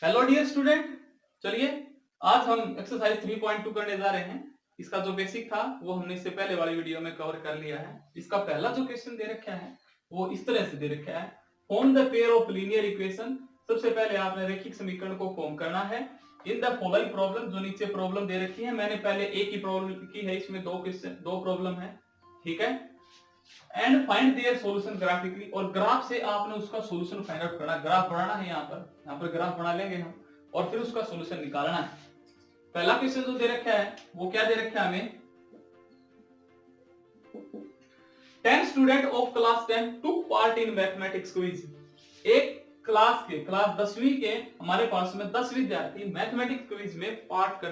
Hello dear student, चलिए आज हम एक्सरसाइज 3.2 करने जा रहे हैं। इसका जो बेसिक था वो हमने इससे पहले वाली वीडियो में कवर कर लिया है। इसका पहला जो क्वेश्चन दे रखा है वो इस तरह से दे रखा है, form the pair of linear equation. सबसे पहले आपने रैखिक समीकरण को फॉर्म करना है इन द फॉलोइंग प्रॉब्लम। जो नीचे प्रॉब्लम दे रखी है, मैंने पहले एक ही प्रॉब्लम की है, इसमें दो प्रॉब्लम है, ठीक है। And find their solution graphically, और ग्राफ से आपने उसका सॉल्यूशन फाइंड आउट करना। ग्राफ बनाना है, यहाँ पर ग्राफ बना लेंगे हम और फिर उसका सॉल्यूशन निकालना है। पहला क्वेश्चन जो दे रखा है वो क्या दे रखा है हमें, 10 student of class 10 took part in mathematics quiz. एक क्लास 10वीं के हमारे पास में 10 विद्यार्थी मैथमेटिक्स क्विज में पार्ट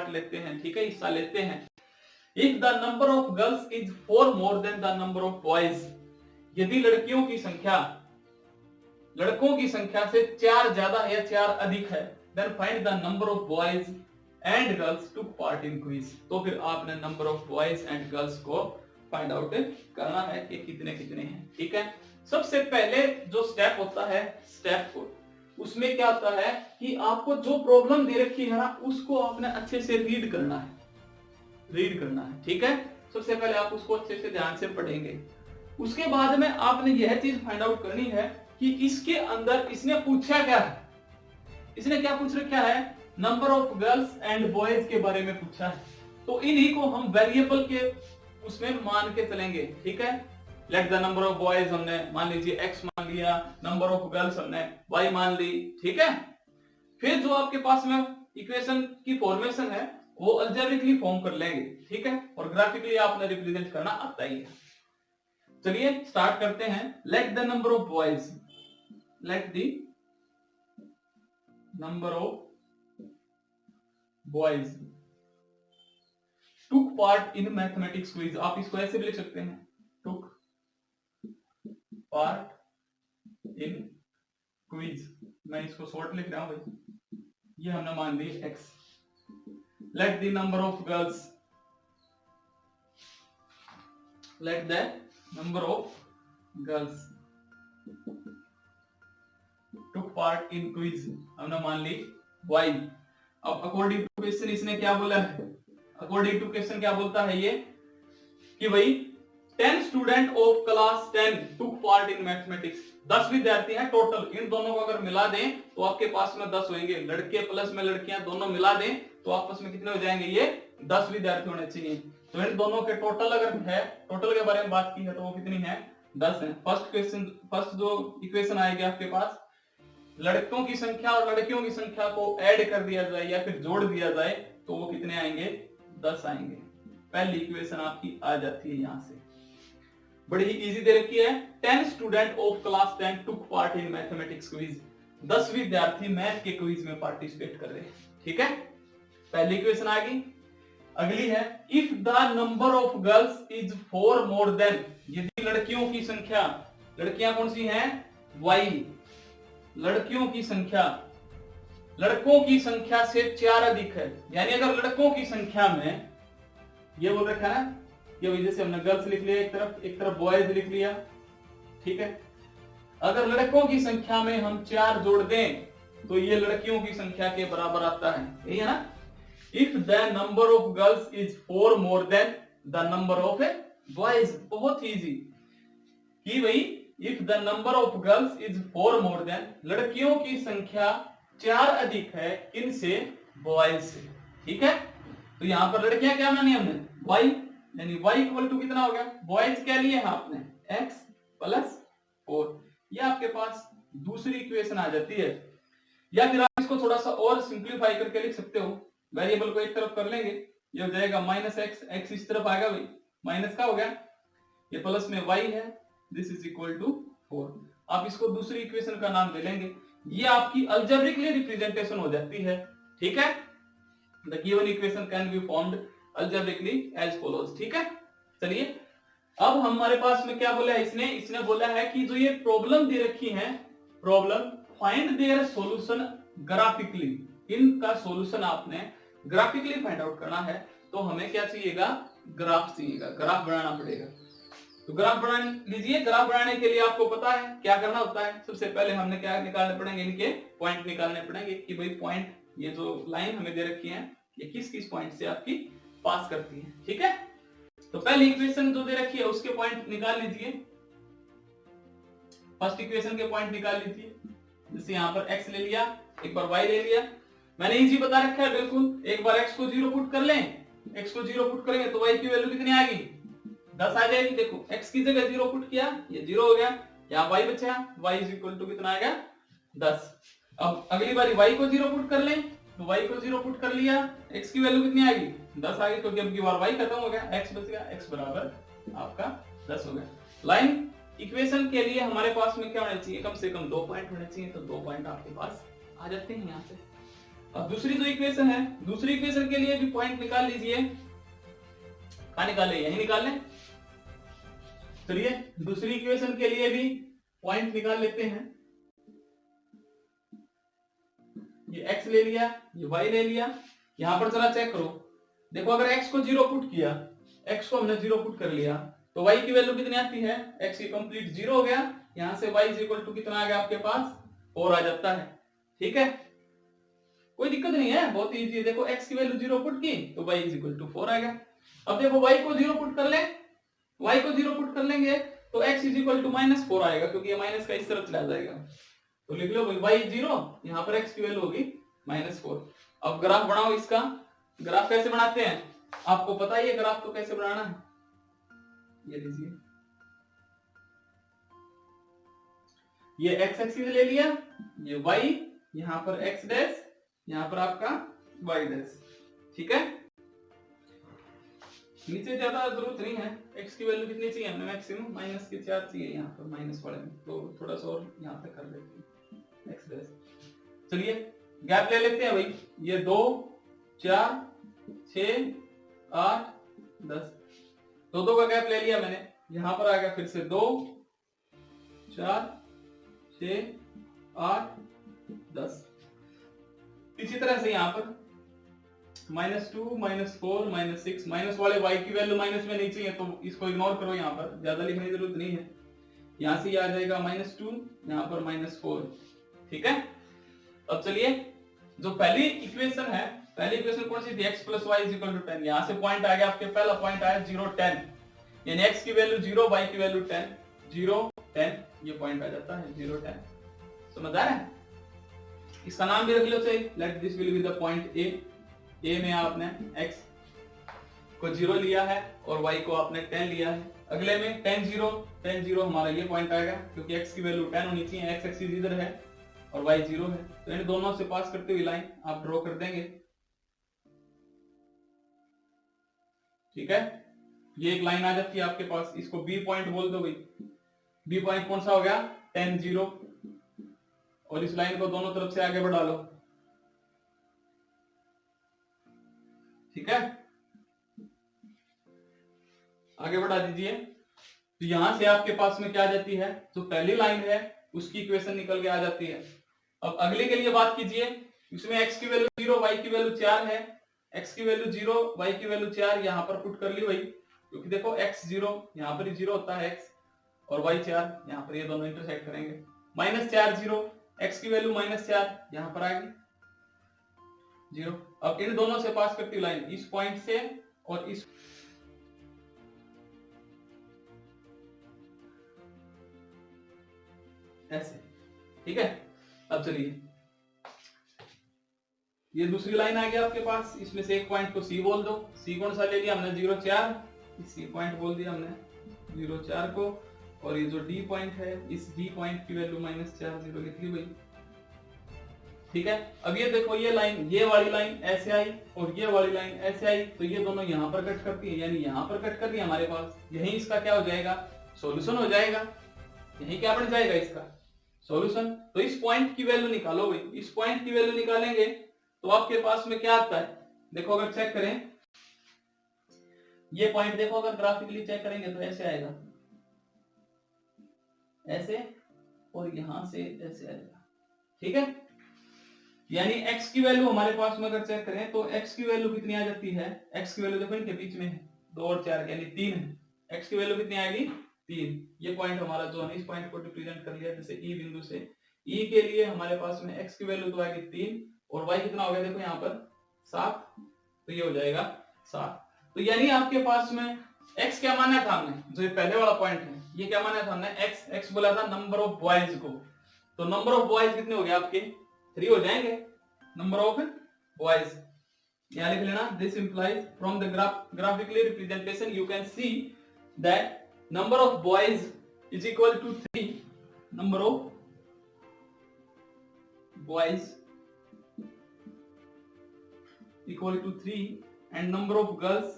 लेते हैं, ठीक है, हिस्सा लेते हैं। If the number of girls is 4 more than the number of boys, यदि लड़कियों की संख्या लड़कों की संख्या से 4 ज्यादा है या 4 अधिक है, then find the number of boys and girls took part in quiz। तो फिर आपने number of boys and girls को फाइंड आउट करना है कि कितने कितने हैं, ठीक है। सबसे पहले जो स्टेप होता है, स्टेप 4, उसमें क्या होता है कि आपको जो प्रॉब्लम दे रखी है ना उसको आपने अच्छे से रीड करना है, ठीक है। सबसे पहले आप उसको अच्छे से ध्यान से पढ़ेंगे। उसके बाद में आपने यह चीज फाइंड आउट करनी है कि इसके अंदर इसने पूछा क्या है। इसने क्या पूछ रखा है, number of girls and boys के बारे में पूछा है। तो इन्हीं को हम वेरिएबल के उसमें मान के चलेंगे, ठीक है। Let the number of boys हमने मान लीजिए x मान लिया, नंबर ऑफ गर्ल्स हमने y मान ली, ठीक है। फिर जो आपके पास में इक्वेशन की फॉर्मेशन है वो अलजेब्रिकली फॉर्म कर लेंगे, ठीक है, और ग्राफिकली आपने रिप्रेजेंट करना आता ही है। चलिए स्टार्ट करते हैं। Let the number of boys, let the number of boys took part in mathematics quiz. आप इसको ऐसे भी लिख सकते हैं, टुक पार्ट इन क्विज। मैं इसको शॉर्ट लिख रहा हूं भाई, ये हमने मान ली x। let the number of girls took part in quiz, हमने मान ली y। अब अकॉर्डिंग टू क्वेश्चन इसने क्या बोला है, अकॉर्डिंग टू क्वेश्चन क्या बोलता है ये कि भाई 10 student of class 10 took part in mathematics. 10 विद्यार्थी हैं टोटल, इन दोनों को अगर मिला दें तो आपके पास में 10 होंगे। लड़के प्लस में लड़कियां दोनों मिला दें तो आपस में कितने हो जाएंगे, ये 10 विद्यार्थी होने चाहिए। तो इन दोनों के टोटल अगर है, टोटल के बारे में बात की है तो वो कितनी है, 10 है। फर्स्ट जो इक्वेशन आएगी आपके पास, लड़कों की संख्या और लड़कियों की संख्या को ऐड कर दिया जाए या फिर जोड़ दिया जाए तो वो कितने आएंगे, 10 आएंगे। पहली इक्वेशन आपकी आ जाती है यहां से, बड़ी ही इजी दे रखी है। 10 student of class 10 took part in mathematics quiz. 10 विद्यार्थी मैथ के क्विज में पार्टिसिपेट कर रहे हैं, ठीक है। पहली इक्वेशन आ गई। अगली है, if the number of girls is 4 more than, यदि लड़कियों की संख्या, लड़कियां कौन सी हैं, y, लड़कियों की संख्या लड़कों की संख्या से 4 अधिक है। यानी अगर लड़कों की संख्या में, ये बोल रखा है ये वजह से हमने गर्ल्स लिख लिया एक तरफ बॉयज लिख लिया, ठीक है। अगर लड़कों की संख्या में हम 4 जोड़ दें तो ये लड़कियों की संख्या के बराबर आता है, यही है ना। If the number of girls is 4 more than the number of boys, बहुत इजी कि भाई if the number of girls is 4 more than, लड़कियों की संख्या 4 अधिक है इनसे, बॉयज से, ठीक है। तो यहां पर लड़कियां क्या मानी हमने, y, यानी y इक्वल टू कितना हो गया, बॉयज क्या लिए हैं आपने, x प्लस 4। ये आपके पास दूसरी इक्वेशन आ जाती है। या फिर आप इसको थोड़ा सा और सिंप्लीफाई करके लिख सकते हो, वेरिएबल को एक तरफ कर लेंगे, ये हो जाएगा -x इस तरफ आएगा भाई, माइनस का हो गया, ये प्लस में y है, दिस इज इक्वल टू 4। आप इसको दूसरी इक्वेशन का नाम दे लेंगे, ये आपकी अलजेब्रिकली रिप्रेजेंटेशन हो जाती है, ठीक है। The given equation can be formed algebraically as follows, ठीक है। चलिए अब हमारे पास में क्या बोला है इसने बोला है कि जो ये प्रॉब्लम दे रखी है, problem find their solution graphically, इनका सॉल्यूशन आपने ग्राफिकली फाइंड आउट करना है। तो हमें क्या चाहिएगा, ग्राफ चाहिएगा, ग्राफ बनाना पड़ेगा। तो ग्राफ बना लीजिए। ग्राफ बनाने के लिए आपको पता है क्या करना होता है। सबसे पहले हमने क्या निकालने पड़ेंगे, इनके पॉइंट निकालने पड़ेंगे कि भाई पॉइंट, ये जो लाइन हमें दे रखी है ये किस किस पॉइंट से आपकी पास करती है। ठीक है, तो पहली इक्वेशन जो दे रखी है उसके पॉइंट निकाल लीजिए। फर्स्ट इक्वेशन के पॉइंट निकाल लीजिए। जैसे यहाँ पर x ले लिया, एक बार y ले लिया। मैंने इजी बता रखा है बिल्कुल। एक बार x को 0 पुट कर लें, x को 0 पुट करेंगे तो y की वैल्यू कितनी आ गई, 10 आ जाएगी। देखो x की जगह 0 पुट किया, ये 0 हो गया, यहाँ y बचा, y इज इक्वल टू कितना आ गया, 10। अब अगली बारी y को 0 पुट कर लें, तो y को 0 पुट कर लिया, x की वैल्यू कितनी आ गई, 10 आ गई, क्योंकि अब की बार y खत्म हो गया, x बच गया, x बराबर आपका 10 हो गया। लाइन इक्वेशन के लिए हमारे पास में क्या होना चाहिए, कम से कम 2 पॉइंट होने चाहिए, तो 2 पॉइंट आपके पास आ जाते हैं यहाँ से। अब दूसरी जो इक्वेशन है, दूसरी इक्वेशन के लिए भी पॉइंट निकाल लीजिए। कहाँ निकाले, यही निकाल लें। चलिए दूसरी इक्वेशन के लिए भी पॉइंट निकाल लेते हैं। ये x ले लिया, ये y ले लिया। यहां पर जरा चेक करो, देखो अगर x को 0 पुट किया, x को हमने 0 पुट कर लिया, तो y की वैल्यू कितनी आती है, x की कंप्लीट 0 हो गया। यहां से y इज इक्वल टू कितना आ गया आपके पास, 4 आ जाता है। ठीक है, कोई दिक्कत नहीं है, बहुत इजी है। देखो x की वैल्यू 0 पुट की तो y इज इक्वल टू 4 आ गया। अब देखो y को 0 पुट कर ले, y को 0 पुट कर लेंगे तो x इज इक्वल टू -4 आएगा, क्योंकि ये माइनस का इस तरफ चला जाएगा। तो लिख लो भाई y 0, यहाँ पर x की वैल्यू होगी -4। अब ग्राफ बनाओ इसका। ग्राफ कैसे बनाते हैं आपको पता ही है, ग्राफ तो कैसे बनाना है। ये लीजिए, ये x एक्सिस ले लिया, ये y, यहाँ पर x डैश, यहाँ पर आपका y डैश। ठीक है, नीचे ज्यादा जरूरत नहीं है। x की वैल्यू कितनी चाहिए हमें, मैक्सिमम -4 चाहिए, यहाँ पर माइनस वाले में, तो थोड़ा सा और यहाँ पे कर लेते हैं x डैश। चलिए गैप ले लेते हैं भाई, ये 2 4 6 8 10, दो का गैप ले लिया मैंने। यहां पर आ गया फिर से 2 4 6 8 10। इसी तरह से यहां पर -2 -4 -6, माइनस वाले y की वैल्यू माइनस में नहीं चाहिए, तो इसको इग्नोर करो, यहाँ पर ज्यादा लिखने की जरूरत नहीं है। यहां से ये आ जाएगा -2, यहाँ पर -4। ठीक है, अब चलिए जो पहली इक्वेशन है, पहली इक्वेशन कौन सी थी, x + y = 10। यहां से पॉइंट आ गया आपके, पहला पॉइंट आया 0 10, यानी x की वैल्यू 0, y की वैल्यू 10, 0 10, ये पॉइंट आ जाता है 0 10। समझ आ रहा है, इसका नाम भी रख लो चाहिए, let this will be the point a में आपने x को 0 लिया है और y को आपने 10 लिया है। अगले में 10 0 हमारा ये पॉइंट आएगा, क्योंकि x की वैल्यू 10 होनी चाहिए, x एक्सिस इधर है और y 0 है, तो इन दोनों से पास करते हुए लाइन आप ड्रॉ कर देंगे। ठीक है, ये एक लाइन आ जाती है आपके पास, इसको B पॉइंट बोल दो भाई। B पॉइंट कौन सा हो गया, 10 0, और इस लाइन को दोनों तरफ से आगे बढ़ा लो। ठीक है, आगे बढ़ा दीजिए। तो यहां से आपके पास में क्या आ जाती है, जो पहली लाइन है उसकी इक्वेशन निकल के आ जाती है। अब अगले के लिए बात कीजिए, इसमें x की वैल्यू 0, y की वैल्यू 4 है। x की वैल्यू 0, y की वैल्यू 4, यहाँ पर पुट कर ली भाई, क्योंकि देखो x 0, यहाँ पर 0 होता है x, और y 4, यहाँ पर ये दोनों इंटरसेक्ट करेंगे। -4 0, x की वैल्यू -4, यहाँ पर आ गई 0। अब इन दोनों से पास करती लाइन, इस पॉइंट से और इस, ऐसे। ठीक है, अब चलिए ये दूसरी लाइन आ गया आपके पास, इसमें से एक पॉइंट को C बोल दो। C कौन सा ले लिया हमने, 0 4, C पॉइंट बोल दिया हमने 0 4 को, और ये जो D पॉइंट है, इस D पॉइंट की वैल्यू -4 0 लिख ली भाई। ठीक है, अब ये देखो, ये लाइन, ये वाली लाइन ऐसे आई और ये वाली लाइन ऐसे आई, तो ये दोनों यहाँ पर कट करती है, यानी यहाँ पर कट कर दी हमारे पास। यही इसका क्या हो जाएगा, सॉल्यूशन हो जाएगा। यही क्या बन जाएगा इसका सॉल्यूशन। तो इस पॉइंट की वैल्यू निकालो भाई, इस पॉइंट की वैल्यू निकालेंगे तो आपके पास में क्या आता है, देखो अगर चेक करें, ये पॉइंट देखो, अगर ग्राफिकली चेक करेंगे तो ऐसे आएगा, ऐसे, और यहां से ऐसे आएगा। ठीक है, यानी x की वैल्यू हमारे पास में अगर चेक करें तो x की वैल्यू कितनी आ जाती है, x की वैल्यू देखो इनके बीच में है 2 और 4, यानी 3 है। x की वैल्यू कितनी आएगी, 3। ये पॉइंट हमारा जो है इस पॉइंट को रिप्रेजेंट कर लिया जैसे ई बिंदु से। ई के लिए हमारे पास में x की वैल्यू तो आएगी 3 और y कितना हो गया देखो यहाँ पर 7, तो ये हो जाएगा 7। तो यानी आपके पास में x क्या माना था हमने, जो ये पहले वाला पॉइंट है ये क्या माना था हमने, x बोला था नंबर ऑफ बॉयज को। तो नंबर ऑफ बॉयज कितने हो गए आपके 3 हो जाएंगे नंबर ऑफ बॉयज। यहाँ लिख लेना this implies from the graphically representation you can see that number of boys is equal to 3, number of boys equal to 3 and number of girls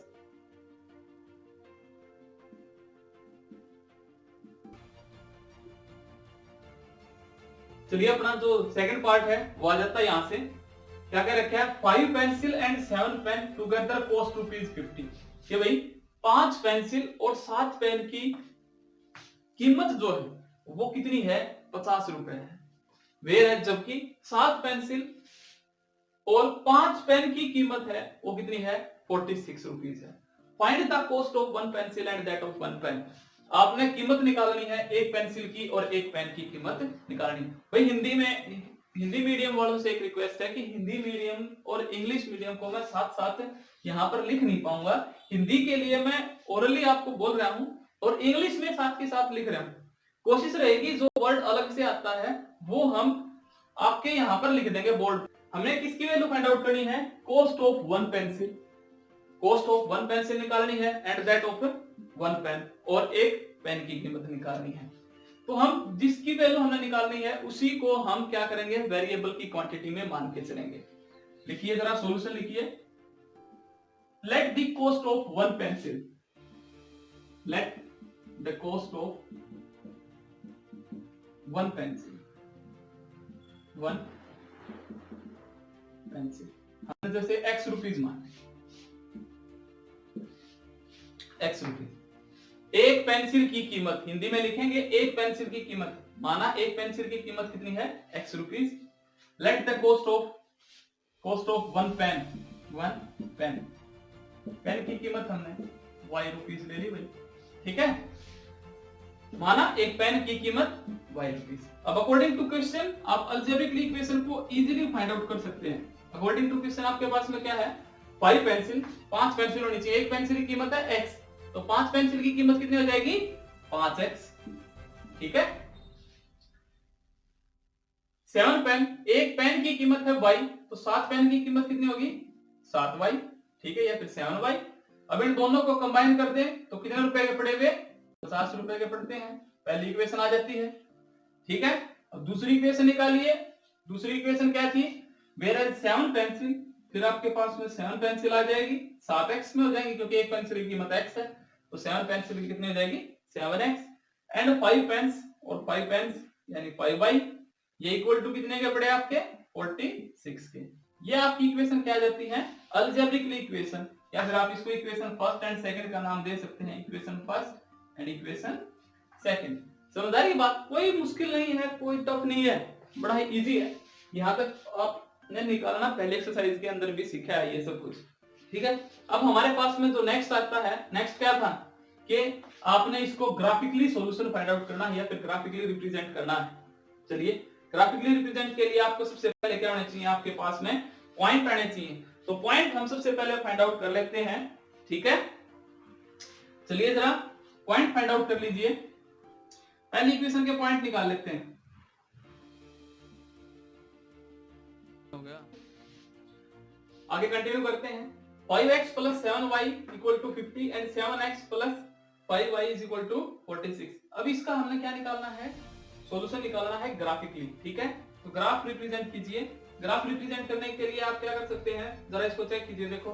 चलिए अपना जो सेकंड पार्ट है वो आ जाता है यहां से। क्या क्या रखा है, 5 pencil and 7 pen together cost ₹50। कि भाई 5 पेंसिल और 7 पेन की कीमत जो है वो कितनी है, 50 रुपए है। वेर है जबकि 7 पेंसिल और 5 पेन की कीमत है वो कितनी है, 46 रुपीज है। Find the cost of 1 pencil and that of 1 pen. आपने कीमत निकालनी है एक पेंसिल की और एक पेन की कीमत निकालनी। भाई हिंदी मीडियम वालों से एक रिक्वेस्ट है कि हिंदी मीडियम और इंग्लिश मीडियम को मैं साथ साथ यहाँ पर लिख नहीं पाऊंगा। हिंदी के लिए मैं ओरली आपको बोल रहा हूँ और इंग्लिश में साथ के साथ लिख रहा हूँ। कोशिश रहेगी जो वर्ड अलग से आता है वो हम आपके यहाँ पर लिख देंगे बोर्ड। हमने किसकी वैल्यू फाइंड आउट करनी है, cost of 1 pencil. Cost of 1 pencil निकालनी है एंड दैट ऑफ 1 पेन, और एक पेन की कीमत निकालनी है। तो हम जिसकी वैल्यू हमें निकालनी है उसी को हम क्या करेंगे, वेरिएबल की क्वांटिटी में मान के चलेंगे। लिखिए जरा सॉल्यूशन लिखिए। Late the cost of 1 pencil, late the cost of 1 pencil, 1 pencil हमने जैसे x रुपीज माने, x रुपीज। एक पेंसिल की कीमत हिंदी में लिखेंगे, एक पेंसिल की कीमत माना एक पेंसिल की कीमत कितनी है, x rupees. Let the cost of 1 pen, 1 pen, pen की कीमत हमने y रुपीज ले ली भाई, ठीक है। माना एक पेन की कीमत y रुपीज। अब अकॉर्डिंग टू क्वेश्चन आप अलजेब्रिक इक्वेशन को इजीली फाइंड आउट कर सकते हैं। अकॉर्डिंग टू क्वेश्चन आपके पास में क्या है, 5 पेंसिल, 5 पेंसिल होनी चाहिए, एक पेंसिल की कीमत है x, तो 5 पेंसिल की कीमत कितनी हो जाएगी, 5x, ठीक है। 7 पेन, एक पेन की कीमत है y, तो 7 पेन की कीमत कितनी होगी, 7y, ठीक है, या फिर 7y। अब इन दोनों को कंबाइन कर दें तो कितने रुपए के पड़े हुए, 50 रुपए के पड़ते हैं। पहली इक्वेशन आ जाती है, ठीक है। अब दूसरी इक्वेशन निकालिए। दूसरी इक्वेशन क्या थी, वेयर 7 पेंसिल, फिर आपके पास में 7 पेंसिल आ जाएगी, 7x में हो जाएंगी क्योंकि एक पेंसिल की कीमत x है, तो 7 पेंसिल कितनी हो जाएगी, 7x। एंड 5 पेन्स और 5 पेन्स यानी 5y, ये इक्वल टू कितने के पड़े आपके, 46 के। ये आपकी इक्वेशन क्या जाती है, अलजेब्रिक इक्वेशन, या फिर आप इसको इक्वेशन फर्स्ट एंड सेकंड का नाम दे सकते हैं, equation first and equation second. समझ आ रही बात, कोई मुश्किल नहीं है, कोई टफ नहीं है, बड़ा ही इजी है। यहाँ तक आपने निकालना पहले एक्सरसाइज के अंदर भी सीखा है ये सब कुछ, ठीक है। अब हमारे पास में जो नेक्स्ट आता है, नेक्स्ट क्या था कि आपने इसको ग्राफिकली सॉल्यूशन फाइंड आउट करना है या फिर ग्राफिकली रिप्रेजेंट करना है। चलिए ग्राफिकली रिप्रेजेंट के लिए आपको सबसे पहले क्या होना चाहिए, आपके पास में पॉइंट आने चाहिए। तो पॉइंट हम सबसे पहले फाइंड आउट कर लेते हैं, ठीक है। चलिए जरा पॉइंट फाइंड आउट कर लीजिए। पहली इक्वेशन के पॉइंट निकाल लेते हैं। हो गया, आगे कंटिन्यू करते हैं। 5x plus 7y equal to 50 and 7x plus 5y is equal to 46। अब इसका हमने क्या निकालना है, सॉल्यूशन निकालना है ग्राफिकली, ठीक है। तो ग्राफ रिप्रेजेंट कीजिए। ग्राफ रिप्रेजेंट करने के लिए आप क्या कर सकते हैं, जरा इसको चेक कीजिए। देखो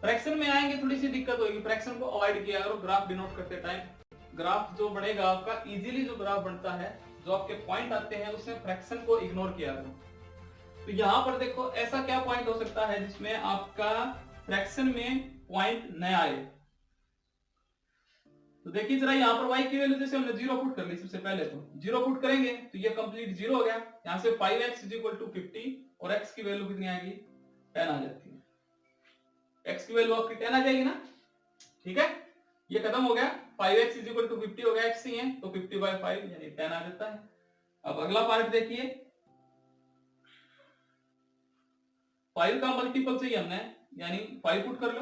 फ्रैक्शन में आएंगे थोड़ी सी दिक्कत होगी, फ्रैक्शन को अवॉइड किया करो ग्राफ डिनोट करते टाइम। ग्राफ जो बढ़ेगा आपका, इजीली जो ग्राफ बनता है, जो आपके पॉइंट आते हैं उसमें फ्रैक्शन को इग्नोर किया करो। तो यहाँ पर देखो ऐसा क्या पॉइंट हो सकता है जिसमें आपका फ्रैक्शन में पॉइंट न आए। तो देखिए जरा यहाँ पर y की वैल्यू जैसे हमने 0 पुट कर ली, सबसे पहले तो 0 पुट करेंगे तो ये कंप्लीट 0 हो गया। यहाँ से 5x = 50 और x की वैल्यू कितनी आएगी, 10 आ जाती है। x की वैल्यू आपकी 10 आ जाएगी ना, ठीक है, ये खत्म हो गया। 5x इज इक्वल टू 50 हो गया, x ही है तो 50/5 यानी 10 आ जाता है। अब अगला पार्ट देखिए, 5 का मल्टीपल चाहिए हमने, यानी 5 पुट कर लो,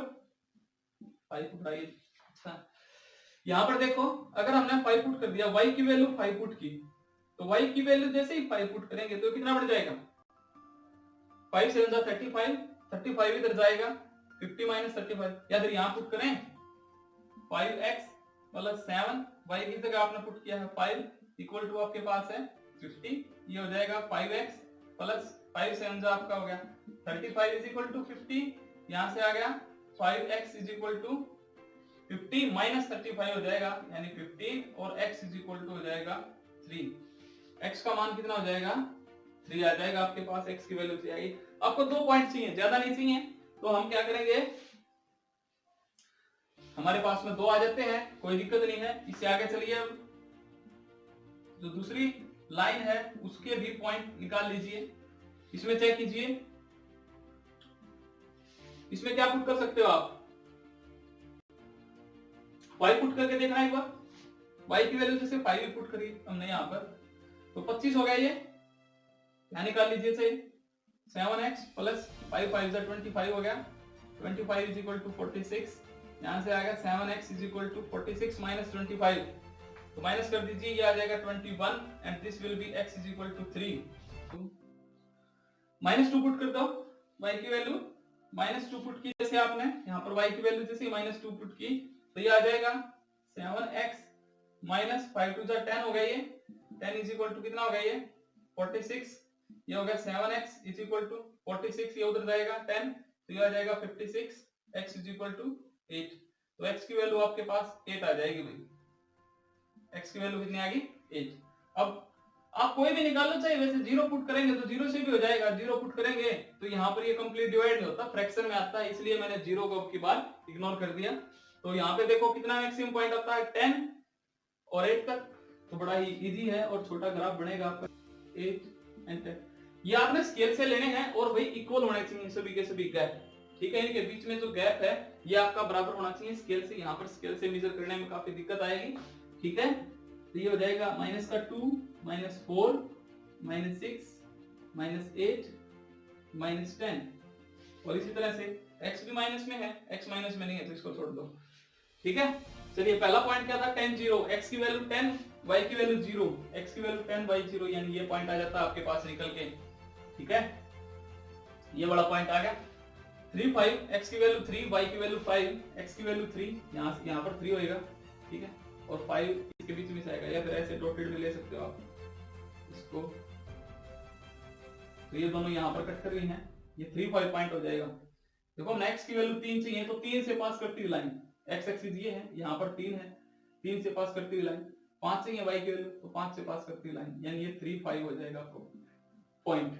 5 पुट आइए। अच्छा यहां पर देखो, अगर हमने 5 पुट कर दिया, y की वैल्यू 5 पुट की, तो y की वैल्यू जैसे ही 5 पुट करेंगे तो कितना बढ़ जाएगा, 5 7 जा 35, 35 इधर जाएगा, 50 माइनस 35, या फिर यहां पुट करें 5x प्लस 7, y की जगह आपने पुट किया है 5 इक्वल टू आपके पास है 50, ये हो जाएगा 5x प्लस 5 7 जा आपका हो गया 35 इज इक्वल टू 50, यहां से आ गया 5x is equal to 50 minus 35 हो जाएगा यानी 15, और x इज इक्वल टू हो जाएगा 3। x का मान कितना हो जाएगा, 3 आ जाएगा आपके पास, x की वैल्यू 3 आएगी। आपको 2 पॉइंट चाहिए, ज्यादा नहीं चाहिए, तो हम क्या करेंगे, हमारे पास में 2 आ जाते हैं, कोई दिक्कत नहीं है। इससे आगे चलिए, अब जो दूसरी लाइन है उसके भी पॉइंट निकाल लीजिए, इसमें चेक कीजिए, इसमें क्या पुट कर सकते हो आप, 5 पुट करके देखना एक बार, y की वैल्यू जैसे 5 पुट करी हमने यहाँ पर, तो 25 हो गया, ये यहाँ निकाल लीजिए सही, 7x प्लस 5 5 25 हो गया, 25 इज इक्वल टू 46, यहाँ से आ गया 7x is equal to 46 minus 25, तो माइनस कर दीजिए, ये आ जाएगा 21 and this will be x is equal to 3, minus 2 put कर दो, y की वैल्यू माइनस 2 पुट की, जैसे आपने यहाँ पर y की वैल्यू जैसे माइनस 2 पुट की, तो ये आ जाएगा 7x माइनस 5 2 10 हो गया, ये 10 इज इक्वल टू कितना हो गया, ये 46, ये हो गया 7x इज इक्वल टू 46, ये उधर जाएगा 10, तो ये आ जाएगा 56, x इज इक्वल टू 8, तो x की वैल्यू आपके पास 8 आ जाएगी भाई, x की वैल्यू कितनी आ गई 8। अब आप कोई भी निकाल लो, चाहे वैसे 0 पुट करेंगे तो 0 से भी हो जाएगा, 0 पुट करेंगे तो यहाँ पर ये कंप्लीट डिवाइड नहीं होता, फ्रैक्शन में आता है, इसलिए मैंने 0 को अब की बार इग्नोर कर दिया। तो यहाँ पे देखो कितना मैक्सिमम पॉइंट आता है 10 और 8 तक, तो बड़ा ही इजी है और छोटा ग्राफ बनेगा आपका 8 एंड 10। ये आपने स्केल से लेने हैं और भाई इक्वल होने चाहिए सभी के सभी गैप, ठीक है, इनके बीच में जो गैप है ये आपका बराबर होना चाहिए स्केल से, यहाँ पर स्केल से मेजर करने में काफी दिक्कत आएगी, ठीक है। तो ये हो जाएगा माइनस का 2 माइनस 4 माइनस 6 माइनस 8 माइनस 10, और इसी तरह से x भी माइनस में है, x माइनस में नहीं है तो इसको छोड़ दो, ठीक है। चलिए पहला पॉइंट क्या था, 10 0, x की वैल्यू 10 y की वैल्यू 0, x की वैल्यू 10 y 0, यानी ये पॉइंट आ जाता है आपके पास निकल के, ठीक है, ये बड़ा पॉइंट आ गया। 3 5, x की वैल्यू 3 y की वैल्यू 5, x की वैल्यू 3, यहाँ पर 3 होएगा, ठीक है, और 5 इसके बीच में आएगा, या फिर ऐसे डॉटेड में ले सकते हो आप इसको, तो ये दोनों यहाँ पर कट कर रही हैं, ये 3 5 पॉइंट हो जाएगा। देखो नेक्स्ट की वैल्यू 3 चाहिए, तो 3 से पास करती हुई लाइन, x एक्सिस ये है, यहाँ पर 3 है, 3 से पास करती हुई लाइन, 5 चाहिए y की वैल्यू, तो 5 से पास करती हुई लाइन, यानी ये 3 5 हो जाएगा आपको पॉइंट।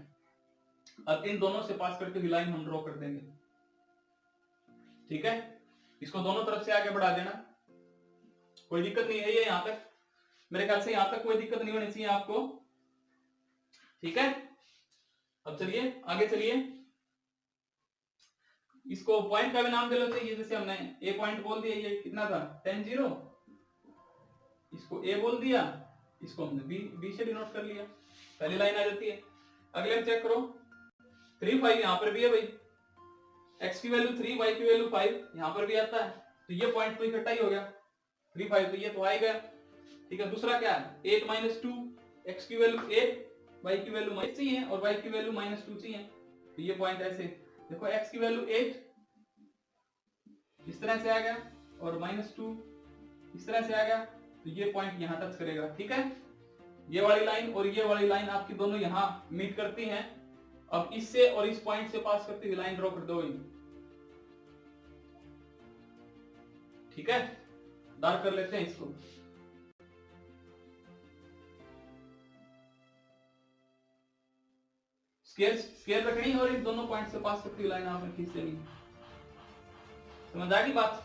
अब इन दोनों से पास करती हुई लाइन हम ड्रॉ कर देंगे, ठीक है, इसको दोनों तरफ से आगे बढ़ा देना, कोई दिक्कत नहीं है, ये यहाँ तक मेरे ख्याल से यहाँ तक कोई दिक्कत नहीं होनी चाहिए आपको, ठीक है। अब चलिए आगे चलिए, इसको पॉइंट का भी नाम दे लो चाहिए, जैसे हमने ए पॉइंट बोल दिया, ये कितना था 10 0, इसको ए बोल दिया, इसको हमने बी से डिनोट कर लिया, पहली लाइन आ जाती है। अगले में चेक करो 3 5, यहाँ पर भी है भाई, x की वैल्यू 3 y की वैल्यू 5, यहाँ पर भी आता है, तो ये पॉइंट तो इकट्ठा ही हो गया 3 5, तो ये तो आएगा, ठीक है। दूसरा क्या है 8 - 2, x की वैल्यू 8 y की वैल्यू माइनस चाहिए और y की वैल्यू -2 चाहिए, तो ये पॉइंट ऐसे देखो, x की वैल्यू 8 इस तरह से आ गया और -2 इस तरह से आ गया, तो ये पॉइंट यहां टच करेगा, ठीक है। ये वाली लाइन और ये वाली लाइन आपकी दोनों यहां मीट करती हैं। अब इससे और इस पॉइंट से पास करती हुई लाइन ड्रॉ कर दो, ठीक है, डार्क कर लेते हैं इसको। स्केल रखनी और इन दोनों पॉइंट से पास करती हुई लाइन आपने खींच लेनी, समझ आ गई बात।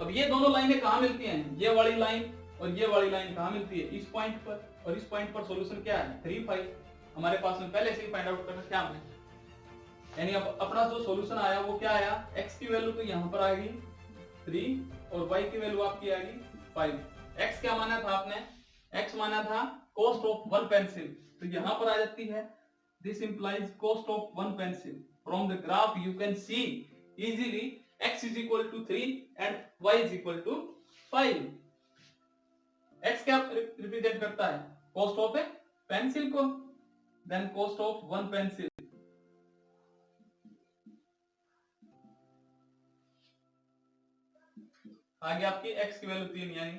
अब ये दोनों लाइनें कहां मिलती हैं, ये वाली लाइन और ये वाली लाइन कहां मिलती है, इस पॉइंट पर, और इस पॉइंट पर सॉल्यूशन क्या है 3 5, हमारे पास में पहले से ही फाइंड आउट कर रखा है हमने, यानी अब अपना जो सॉल्यूशन आया वो क्या आया, x की वैल्यू तो यहां पर आ गई 3 और y की वैल्यू आपकी आ गई 5। x क्या माना था आपने? x माना था कॉस्ट ऑफ वन पेंसिल, तो यहां पर आ जाती है this implies cost of one pencil. From the graph you can see easily x is equal to 3 and y is equal to 5। x क्या रिप्रेजेंट करता है? कॉस्ट ऑफ ए पेंसिल को, then cost of one pencil. आगे आपकी x की value 3, यानी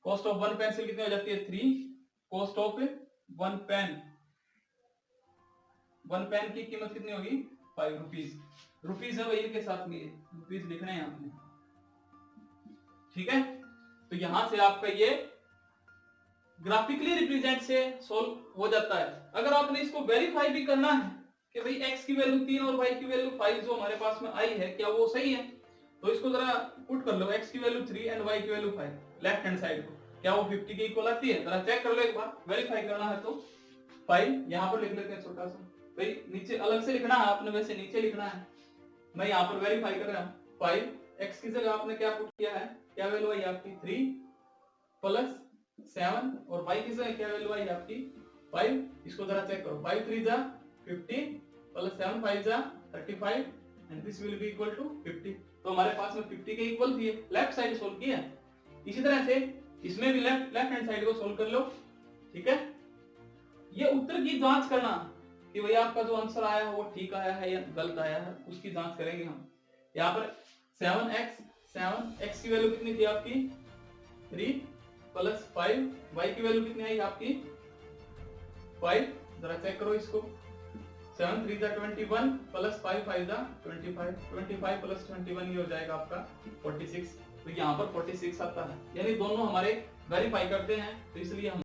cost of one pencil कितनी हो जाती है? 3। Cost of one pen, one pen की कीमत कितनी होगी? 5 रुपीज। रुपीज है वही के साथ लिए रुपीज लिखना है आपने, ठीक है। तो यहां से आपका ये ग्राफिकली रिप्रेजेंट से सोल्व हो जाता है। अगर आपने इसको वेरीफाई भी करना है कि भाई x की वैल्यू 3 और y की वैल्यू 5 जो हमारे पास में आई है, क्या वो सही है, तो इसको जरा पुट कर लो, x की वैल्यू 3 एंड y की वैल्यू 5 लेफ्ट हैंड साइड को, क्या वो 50 के इक्वल आती है? जरा चेक कर लो एक बार, वेरीफाई करना है तो 5 यहां पर लिख लेते हैं छोटा सा, भाई नीचे अलग से लिखना है आपने, वैसे नीचे लिखना है, मैं यहां पर वेरीफाई कर रहा हूं। 5 x की जगह आपने क्या पुट किया है? क्या वैल्यू आई आपकी? 3 प्लस 7, और y की जगह क्या वैल्यू आई आपकी? 5। इसको जरा चेक करो, 5 3 जा 50 प्लस 7 5 जा 35 and this will be equal to 50। तो हमारे पास में 50 के इक्वल थी, लेफ्ट साइड सोल्व किया। इसी तरह से इसमें भी लेफ्ट हैंड साइड को सोल्व कर लो, ठीक है। ये उत्तर की जांच करना कि भाई आपका जो आंसर आया है वो ठीक आया है या गलत आया है, उसकी जांच करेंगे हम। यहाँ पर 7x की वैल्यू कितनी थी आपकी? 3 प्लस 5, y की वैल्यू कितनी आई आपकी? 5। जरा चेक करो इसको, 7 3 जा 21 प्लस 5 5 जा 25, 25 प्लस 21 ये हो जाएगा आपका 46। तो यहाँ पर 46 आता है, यानी दोनों हमारे वेरीफाई करते हैं, तो इसलिए हम